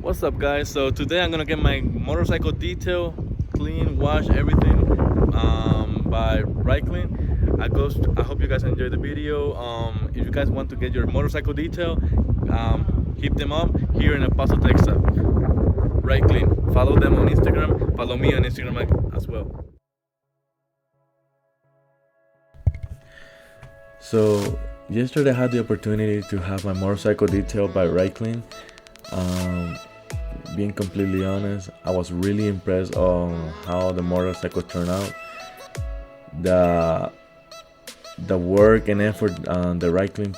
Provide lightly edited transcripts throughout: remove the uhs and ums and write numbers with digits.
What's up, guys? So today I'm gonna get my motorcycle detail, clean, wash, everything by RideClean. I hope you guys enjoyed the video. If you guys want to get your motorcycle detail, hit them up here in El Paso, Texas. RideClean. Follow them on Instagram. Follow me on Instagram as well. So yesterday I had the opportunity to have my motorcycle detailed by RideClean. Being completely honest, I was really impressed on how the motorcycle turned out. The work and effort the RideClean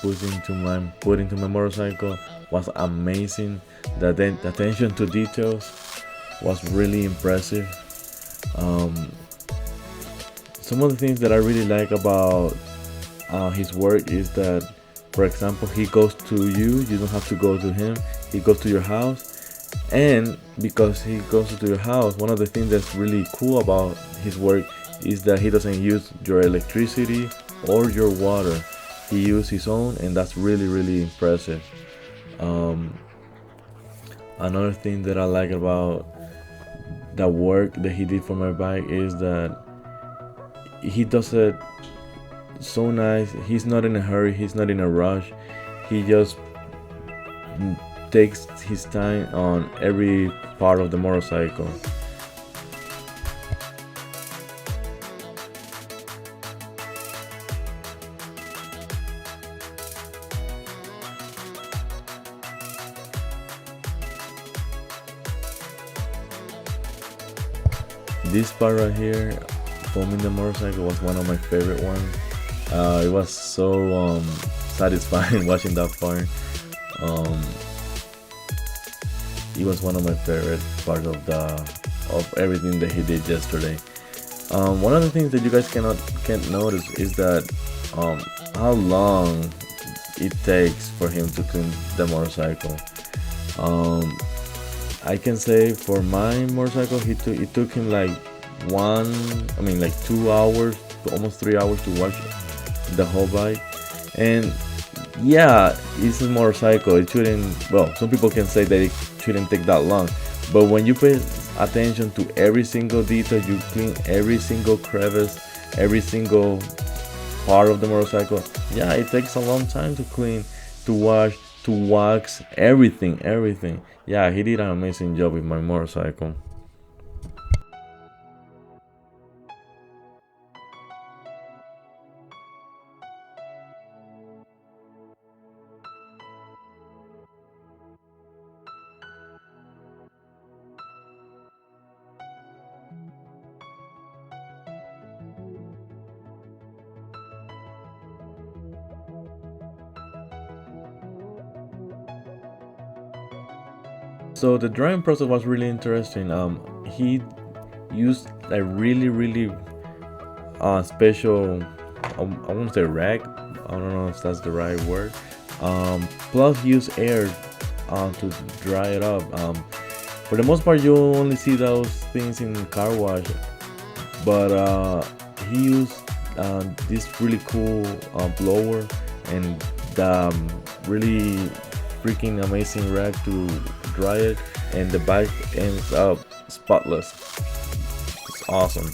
put into my motorcycle was amazing. The attention to details was really impressive. Some of the things that I really like about his work is that, for example, he goes to you don't have to go to him. He goes to your house, and because he goes to your house, one of the things that's really cool about his work is that he doesn't use your electricity or your water. He uses his own, and that's really impressive. Another thing that I like about the work that he did for my bike is that he does it so nice. He's not in a hurry, he's not in a rush. He just takes his time on every part of the motorcycle. This part right here, foaming the motorcycle, was one of my favorite ones. It was so satisfying watching that part. It was one of my favorite parts of everything that he did yesterday. One of the things that you guys can't notice is that how long it takes for him to clean the motorcycle. I can say for my motorcycle, it took him like 2 hours, almost 3 hours to wash the whole bike. And yeah, it's a motorcycle. It shouldn't. Well, some people can say that it shouldn't take that long, but when you pay attention to every single detail, you clean every single crevice, every single part of the motorcycle. Yeah, it takes a long time to clean, to wash, to wax, everything. Yeah, he did an amazing job with my motorcycle. So the drying process was really interesting. He used a really special, I won't say rag, I don't know if that's the right word. Plus he used air to dry it up. For the most part, you only see those things in car wash, but he used this really cool blower and really freaking amazing rag to dry it, and the bike ends up spotless. It's awesome.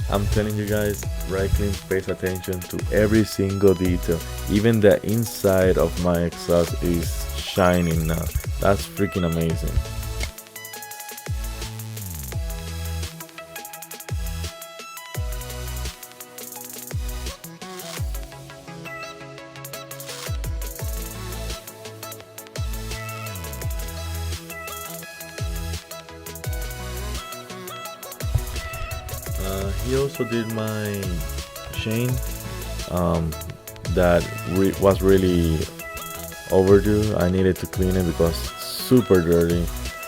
I'm telling you guys, RideClean pays attention to every single detail. Even the inside of my exhaust is shining now. That's freaking amazing. He also did my chain that was really overdue. I needed to clean it because it's super dirty.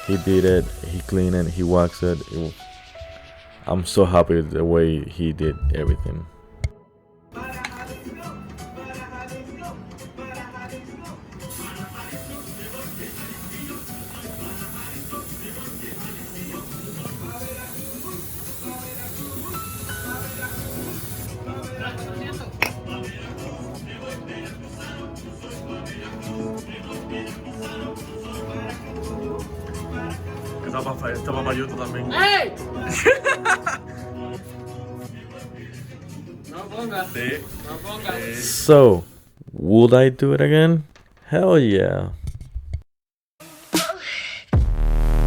He did it, he cleaned it, he waxed it. I'm so happy with the way he did everything. Está papayuto también. ¡Ey! No pongas. Sí. No pongas. So, would I do it again? Hell yeah.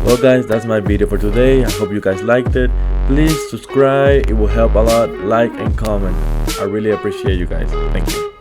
Well guys, that's my video for today. I hope you guys liked it. Please subscribe, it will help a lot. Like and comment. I really appreciate you guys. Thank you.